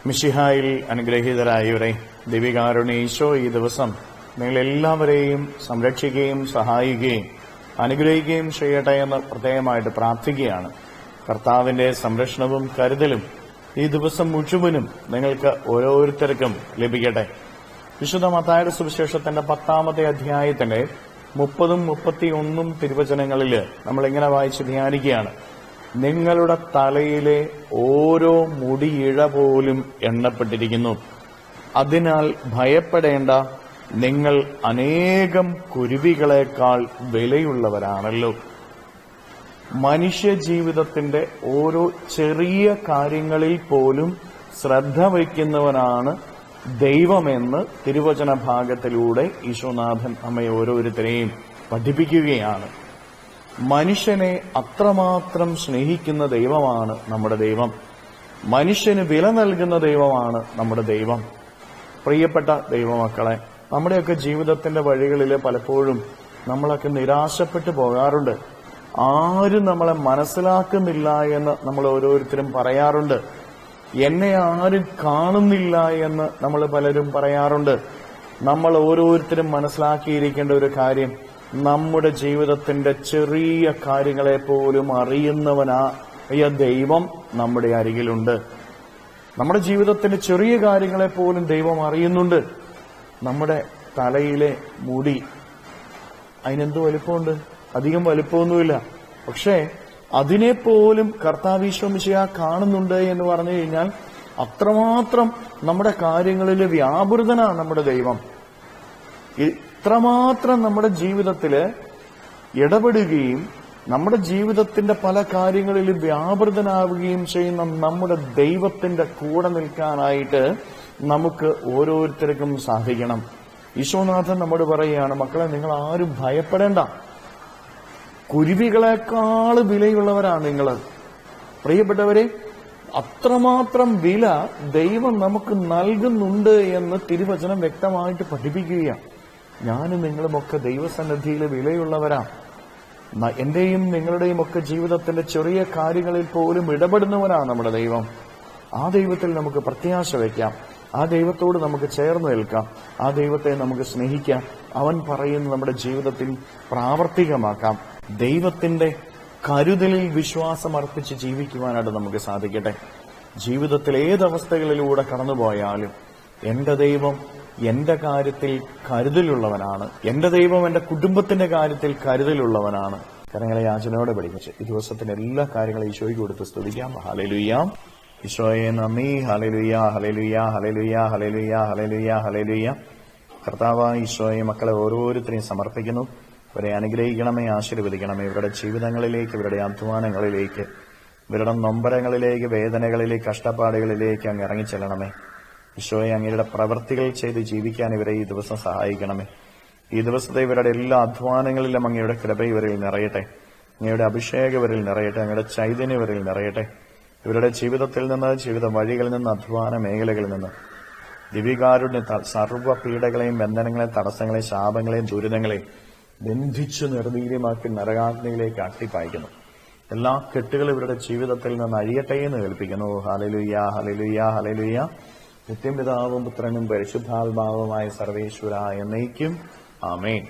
മിശിഹായിൽ അനുഗ്രഹീതരായവരെ, ദൈവികാരുണ്യ ഈശോ ഈ ദിവസം നിങ്ങളെല്ലാവരെയും സംരക്ഷിക്കുകയും സഹായിക്കുകയും അനുഗ്രഹിക്കുകയും ചെയ്യട്ടെ എന്ന് പ്രത്യേകമായിട്ട് പ്രാർത്ഥിക്കുകയാണ്. കർത്താവിന്റെ സംരക്ഷണവും കരുതലും ഈ ദിവസം മുഴുവനും നിങ്ങൾക്ക് ഓരോരുത്തർക്കും ലഭിക്കട്ടെ. വിശുദ്ധ മത്തായിയുടെ സുവിശേഷത്തിന്റെ 10-ാമത്തെ അധ്യായത്തിന്റെ 30-ഉം 31-ഉം തിരുവചനങ്ങളിൽ നമ്മളിങ്ങനെ വായിച്ച് ധ്യാനിക്കുകയാണ്. നിങ്ങളുടെ തലയിലെ ഓരോ മുടിയിഴ പോലും എണ്ണപ്പെട്ടിരിക്കുന്നു. അതിനാൽ ഭയപ്പെടേണ്ട, നിങ്ങൾ അനേകം കുരുവികളെക്കാൾ വിലയുള്ളവരാണല്ലോ. മനുഷ്യ ജീവിതത്തിന്റെ ഓരോ ചെറിയ കാര്യങ്ങളിൽ പോലും ശ്രദ്ധ വയ്ക്കുന്നവനാണ് ദൈവമെന്ന് തിരുവചന ഭാഗത്തിലൂടെ ഈശോനാഥൻ നമ്മെ ഓരോരുത്തരെയും പഠിപ്പിക്കുകയാണ്. മനുഷ്യനെ അത്രമാത്രം സ്നേഹിക്കുന്ന ദൈവമാണ് നമ്മുടെ ദൈവം. മനുഷ്യന് വില നൽകുന്ന ദൈവമാണ് നമ്മുടെ ദൈവം. പ്രിയപ്പെട്ട ദൈവമക്കളെ, നമ്മുടെയൊക്കെ ജീവിതത്തിന്റെ വഴികളിൽ പലപ്പോഴും നമ്മളൊക്കെ നിരാശപ്പെട്ടു പോകാറുണ്ട്. ആരും നമ്മളെ മനസ്സിലാക്കുന്നില്ല എന്ന് നമ്മൾ ഓരോരുത്തരും പറയാറുണ്ട്. എന്നെ ആരും കാണുന്നില്ല എന്ന് നമ്മൾ പലരും പറയാറുണ്ട്. നമ്മൾ ഓരോരുത്തരും മനസ്സിലാക്കിയിരിക്കേണ്ട ഒരു കാര്യം, നമ്മുടെ ജീവിതത്തിന്റെ ചെറിയ കാര്യങ്ങളെ പോലും അറിയുന്നവനായ ദൈവം നമ്മുടെ അരികിലുണ്ട്. നമ്മുടെ ജീവിതത്തിന്റെ ചെറിയ കാര്യങ്ങളെ പോലും ദൈവം അറിയുന്നുണ്ട്. നമ്മുടെ തലയിലെ മുടി, അതിനെന്ത് വലിപ്പമുണ്ട്? അധികം വലിപ്പമൊന്നുമില്ല. പക്ഷേ അതിനെപ്പോലും കർത്താവീശോ മിശിഹാ കാണുന്നുണ്ട് എന്ന് പറഞ്ഞു കഴിഞ്ഞാൽ അത്രമാത്രം നമ്മുടെ കാര്യങ്ങളിൽ വ്യാപൃതനാണ് നമ്മുടെ ദൈവം. ഇത്രമാത്രം നമ്മുടെ ജീവിതത്തില് ഇടപെടുകയും നമ്മുടെ ജീവിതത്തിന്റെ പല കാര്യങ്ങളിലും വ്യാപൃതനാവുകയും ചെയ്യുന്ന നമ്മുടെ ദൈവത്തിന്റെ കൂടെ നിൽക്കാനായിട്ട് നമുക്ക് ഓരോരുത്തർക്കും സാധിക്കണം. ഈശോനാഥൻ നമ്മോട് പറയുകയാണ്, മക്കളെ, നിങ്ങൾ ആരും ഭയപ്പെടേണ്ട, കുരുവികളെക്കാൾ വിലയുള്ളവരാണ് നിങ്ങൾ. പ്രിയപ്പെട്ടവരെ, അത്രമാത്രം വില ദൈവം നമുക്ക് നൽകുന്നുണ്ട് എന്ന് തിരുവചനം വ്യക്തമായിട്ട് പഠിപ്പിക്കുകയാണ്. ഞാനും നിങ്ങളുമൊക്കെ ദൈവസന്നിധിയിൽ വിലയുള്ളവരാ. എന്റെയും നിങ്ങളുടെയും ഒക്കെ ജീവിതത്തിന്റെ ചെറിയ കാര്യങ്ങളിൽ പോലും ഇടപെടുന്നവരാണ് നമ്മുടെ ദൈവം. ആ ദൈവത്തിൽ നമുക്ക് പ്രത്യാശ വയ്ക്കാം. ആ ദൈവത്തോട് നമുക്ക് ചേർന്ന് നിൽക്കാം. ആ ദൈവത്തെ നമുക്ക് സ്നേഹിക്കാം. അവൻ പറയുന്നത് നമ്മുടെ ജീവിതത്തിൽ പ്രാവർത്തികമാക്കാം. ദൈവത്തിന്റെ കരുതലിൽ വിശ്വാസം അർപ്പിച്ച് ജീവിക്കുവാനായിട്ട് നമുക്ക് സാധിക്കട്ടെ. ജീവിതത്തിൽ ഏതവസ്ഥകളിലൂടെ കടന്നുപോയാലും എന്റെ ദൈവം എന്റെ കാര്യത്തിൽ കരുതലുള്ളവനാണ്. എന്റെ ദൈവം എന്റെ കുടുംബത്തിന്റെ കാര്യത്തിൽ കരുതലുള്ളവനാണ്. കരങ്ങളെ യാചനയോടെ പഠിപ്പിച്ച് ഈ ദിവസത്തിന്റെ എല്ലാ കാര്യങ്ങളും ഈശോയ്ക്ക് കൊടുത്ത് സ്തുതിക്കാം. ഹല്ലേലൂയ. ഈശോയെ നന്ദി. Hallelujah, hallelujah, hallelujah, hallelujah, hallelujah, hallelujah. കർത്താവായ ഈശോയെ, മക്കളെ ഓരോരുത്തരെയും സമർപ്പിക്കുന്നു. ഇവരെ അനുഗ്രഹിക്കണമേ, ആശീർവദിക്കണമേ. ഇവരുടെ ജീവിതങ്ങളിലേക്ക്, ഇവരുടെ അധ്വാനങ്ങളിലേക്ക്, ഇവരുടെ നൊമ്പരങ്ങളിലേക്ക്, വേദനകളിലേക്ക്, കഷ്ടപ്പാടുകളിലേക്ക് അങ്ങ് ഇറങ്ങിച്ചെല്ലണമേ. ഈശോയെ, അങ്ങയുടെ പ്രവൃത്തികൾ ചെയ്ത് ജീവിക്കാൻ ഇവരെ ഈ ദിവസം സഹായിക്കണമേ. ഈ ദിവസത്തെ ഇവരുടെ എല്ലാ അധ്വാനങ്ങളിലും അങ്ങയുടെ കൃപ ഇവരിൽ നിറയട്ടെ. അങ്ങയുടെ അഭിഷേകം ഇവരിൽ നിറയട്ടെ. അങ്ങയുടെ ചൈതന്യം ഇവരിൽ നിറയട്ടെ. ഇവരുടെ ജീവിതത്തിൽ നിന്ന്, ജീവിത വഴികളിൽ നിന്ന്, അധ്വാന മേഖലകളിൽ നിന്ന് ദിവ്യകാരുണ്യത്താൽ സർവ്വ പീഡകളെയും, ബന്ധനങ്ങളെയും, തടസ്സങ്ങളെയും, ശാപങ്ങളെയും, ദുരിതങ്ങളെയും ബന്ധിച്ചു നിർവീര്യമാക്കി നരകാഗ്നിയിലേക്ക് അട്ടിപ്പായിക്കുന്നു. എല്ലാ കെട്ടുകളും ഇവരുടെ ജീവിതത്തിൽ നിന്ന് അഴിയട്ടെ എന്ന് കേൾപ്പിക്കുന്നു. Hallelujah, hallelujah, hallelujah. നിത്യപിതാവും പുത്രനും പരിശുദ്ധാത്മാവുമായ സർവേശ്വര എന്നേക്കും ആമേൻ.